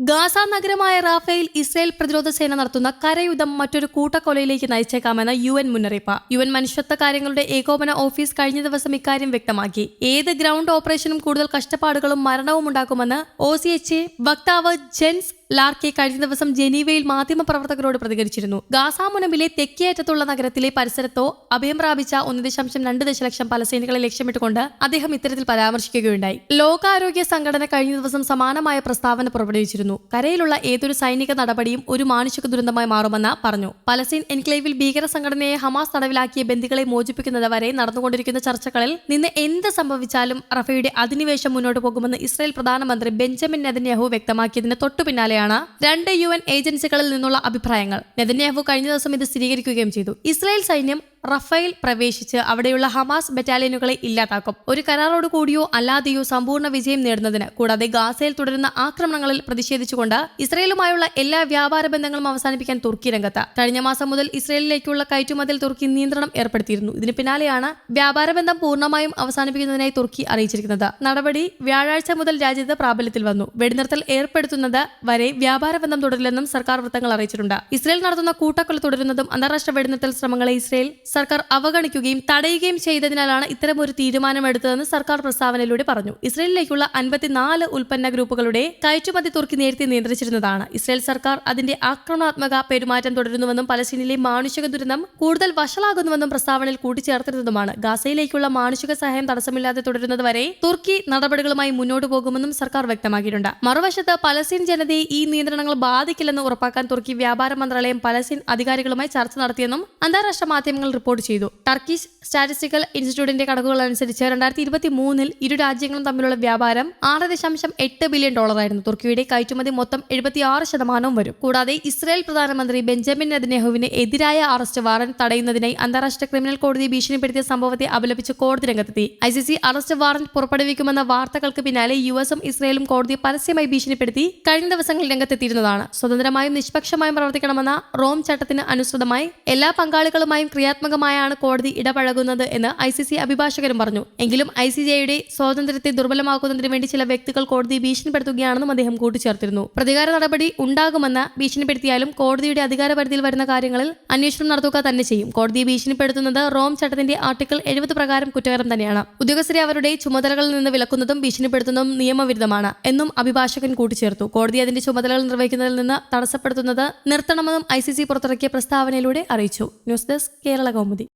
Gaza നഗരമായ Rafale Israel പ്രതിരോധ സേന നടത്തുന്ന കരയുദ്ധം മറ്റൊരു കൂട്ടക്കൊലയിലേക്ക് നയിച്ചേക്കാമെന്ന് UN മുന്നറിയിപ്പ്. UN മനുഷ്യത്വ കാര്യങ്ങളുടെ ഏകോപന ഓഫീസ് കഴിഞ്ഞ ദിവസം ഇക്കാര്യം വ്യക്തമാക്കി. ഏത് ഗ്രൗണ്ട് ഓപ്പറേഷനും കൂടുതൽ കഷ്ടപ്പാടുകളും മരണവും ഉണ്ടാക്കുമെന്ന് OCHA വക്താവ് ജെൻസ് ലാർക്കെ കഴിഞ്ഞ ദിവസം ജനീവയിൽ മാധ്യമപ്രവർത്തകരോട് പ്രതികരിച്ചിരുന്നു. ഗാസ മുനമ്പിലെ തെക്കേയറ്റത്തുള്ള നഗരത്തിലെ പരിസരത്തോ അഭയം പ്രാപിച്ച 1.2 ദശലക്ഷം പലസ്തീനികളെ ലക്ഷ്യമിട്ടുകൊണ്ട് അദ്ദേഹം ഇത്തരത്തിൽ പരാമർശിക്കുകയുണ്ടായി. ലോകാരോഗ്യ സംഘടന കഴിഞ്ഞ ദിവസം സമാനമായ പ്രസ്താവന പുറപ്പെടുവിച്ചിരുന്നു. കരയിലുള്ള ഏതൊരു സൈനിക നടപടിയും ഒരു മാനുഷിക ദുരന്തമായി മാറുമെന്ന് പറഞ്ഞു. പലസ്തീൻ എൻക്ലേവിൽ ഭീകര സംഘടനയെ ഹമാസ് തടവിലാക്കിയ ബന്ദികളെ മോചിപ്പിക്കുന്നത് വരെ നടന്നുകൊണ്ടിരിക്കുന്ന ചർച്ചകളിൽ നിന്ന് എന്ത് സംഭവിച്ചാലും റഫയുടെ അധിനിവേശം മുന്നോട്ട് പോകുമെന്ന് ഇസ്രായേൽ പ്രധാനമന്ത്രി ബെഞ്ചമിൻ നെതന്യാഹു വ്യക്തമാക്കിയതിന് തൊട്ടു പിന്നാലെയാണ് 2 UN ഏജൻസികളിൽ നിന്നുള്ള അഭിപ്രായങ്ങൾ. നെതന്യാഹു കഴിഞ്ഞ ദിവസം ഇത് സ്ഥിരീകരിക്കുകയും ചെയ്തു. ഇസ്രായേൽ സൈന്യം റഫേൽ പ്രവേശിച്ച് അവിടെയുള്ള ഹമാസ് ബറ്റാലിയനുകളെ ഇല്ലാതാക്കും. ഒരു കരാറോട് കൂടിയോ അല്ലാതെയോ സമ്പൂർണ്ണ വിജയം നേടുന്നതിന്, കൂടാതെ ഗാസയിൽ തുടരുന്ന ആക്രമണങ്ങളിൽ പ്രതിഷേധിച്ചുകൊണ്ട് ഇസ്രായേലുമായുള്ള എല്ലാ വ്യാപാര ബന്ധങ്ങളും അവസാനിപ്പിക്കാൻ തുർക്കി രംഗത്ത്. കഴിഞ്ഞ മാസം മുതൽ ഇസ്രായേലിലേക്കുള്ള കയറ്റുമതിയിൽ തുർക്കി നിയന്ത്രണം ഏർപ്പെടുത്തിയിരുന്നു. ഇതിന് പിന്നാലെയാണ് വ്യാപാര ബന്ധം പൂർണ്ണമായും അവസാനിപ്പിക്കുന്നതിനായി തുർക്കി അറിയിച്ചിരിക്കുന്നത്. നടപടി വ്യാഴാഴ്ച മുതൽ രാജ്യത്ത് പ്രാബല്യത്തിൽ വന്നു. വെടിനിർത്തൽ ഏർപ്പെടുത്തുന്നത് വരെ വ്യാപാര ബന്ധം തുടരില്ലെന്നും സർക്കാർ വൃത്തങ്ങൾ അറിയിച്ചിട്ടുണ്ട്. ഇസ്രായേൽ നടത്തുന്ന കൂട്ടക്കൊല തുടരുന്നതും അന്താരാഷ്ട്ര വെടിനിർത്തൽ ശ്രമങ്ങളെ ഇസ്രായേൽ സർക്കാർ അവഗണിക്കുകയും തടയുകയും ചെയ്തതിനാലാണ് ഇത്തരമൊരു തീരുമാനമെടുത്തതെന്ന് സർക്കാർ പ്രസ്താവനയിലൂടെ പറഞ്ഞു. ഇസ്രായേലിലേക്കുള്ള 54 ഉൽപ്പന്ന ഗ്രൂപ്പുകളുടെ കയറ്റുമതി തുർക്കി നേരത്തെ നിയന്ത്രിച്ചിരുന്നതാണ്. ഇസ്രായേൽ സർക്കാർ അതിന്റെ ആക്രമണാത്മക പെരുമാറ്റം തുടരുന്നുവെന്നും പലസ്തീനിലെ മാനുഷിക ദുരന്തം കൂടുതൽ വഷളാകുന്നുവെന്നും പ്രസ്താവനയിൽ കൂട്ടിച്ചേർത്തിരുന്നതുമാണ്. ഗാസയിലേക്കുള്ള മാനുഷിക സഹായം തടസ്സമില്ലാതെ തുടരുന്നത് വരെ തുർക്കി നടപടികളുമായി മുന്നോട്ട് പോകുമെന്നും സർക്കാർ വ്യക്തമാക്കിയിട്ടുണ്ട്. മറുവശത്ത് പലസ്തീൻ ജനതയെ ഈ നിയന്ത്രണങ്ങൾ ബാധിക്കില്ലെന്ന് ഉറപ്പാക്കാൻ തുർക്കി വ്യാപാര മന്ത്രാലയം പലസ്തീൻ അധികാരികളുമായി ചർച്ച നടത്തിയെന്നും അന്താരാഷ്ട്ര മാധ്യമങ്ങൾ റിപ്പോർട്ട് ചെയ്തു. ടർക്കിഷ് സ്റ്റാറ്റിസ്റ്റിക്കൽ ഇൻസ്റ്റിറ്റ്യൂട്ടിന്റെ കണക്കുകൾ അനുസരിച്ച് 2023 ഇരു രാജ്യങ്ങളും തമ്മിലുള്ള വ്യാപാരം $6.8 ബില്യൺ ആയിരുന്നു. തുർക്കിയുടെ കയറ്റുമതി മൊത്തം 76% വരും. കൂടാതെ ഇസ്രായേൽ പ്രധാനമന്ത്രി ബെഞ്ചമിൻ നെതന്യാഹുവിന് എതിരായ അറസ്റ്റ് വാറന്റ് തടയുന്നതിനായി അന്താരാഷ്ട്ര ക്രിമിനൽ കോടതിയെ ഭീഷണിപ്പെടുത്തിയ സംഭവത്തെ അപലപിച്ച് കോടതി രംഗത്തെത്തി. ICC അറസ്റ്റ് വാറന്റ് പുറപ്പെടുവിക്കുമെന്ന വാർത്തകൾക്ക് പിന്നാലെ US ഇസ്രായേലും കോടതിയെ പരസ്യമായി ഭീഷണിപ്പെടുത്തി കഴിഞ്ഞ ദിവസങ്ങളിൽ രംഗത്തെത്തിയിരുന്നതാണ്. സ്വതന്ത്രമായും നിഷ്പക്ഷമായും പ്രവർത്തിക്കണമെന്ന റോം ചട്ടത്തിന് അനുസൃതമായി എല്ലാ പങ്കാളികളുമായും ക്രിയാത്മകമായാണ് കോടതി ഇടപഴകുന്നത് എന്ന് ICC അഭിഭാഷകരും പറഞ്ഞു. എങ്കിലും ICJയുടെ സ്വാതന്ത്ര്യത്തെ ദുർബലമാക്കുന്നതിന് വേണ്ടി ചില വ്യക്തികൾ കോടതിയെ ഭീഷണിപ്പെടുത്തുകയാണെന്നും അദ്ദേഹം കൂട്ടിച്ചേർത്തിരുന്നു. പ്രതികാര നടപടി ഉണ്ടാകുമെന്ന് ഭീഷണിപ്പെടുത്തിയാലും കോടതിയുടെ അധികാരപരിധിയിൽ വരുന്ന കാര്യങ്ങളിൽ അന്വേഷണം നടത്തുക തന്നെ ചെയ്യും. കോടതിയെ ഭീഷണിപ്പെടുത്തുന്നത് റോം ചട്ടത്തിന്റെ ആർട്ടിക്കിൾ 70 പ്രകാരം കുറ്റകരം തന്നെയാണ്. ഉദ്യോഗസ്ഥരെ അവരുടെ ചുമതലകളിൽ നിന്ന് വിലക്കുന്നതും ഭീഷണിപ്പെടുത്തുന്നതും നിയമവിരുദ്ധമാണ് എന്നും അഭിഭാഷകൻ കൂട്ടിച്ചേർത്തു. കോടതി അതിന്റെ ചുമതലകൾ നിർവഹിക്കുന്നതിൽ നിന്ന് തടസ്സപ്പെടുത്തുന്നത് നിർത്തണമെന്നും ICC പുറത്തിറക്കിയ പ്രസ്താവനയിലൂടെ അറിയിച്ചു. News desk Kerala Kaumudi.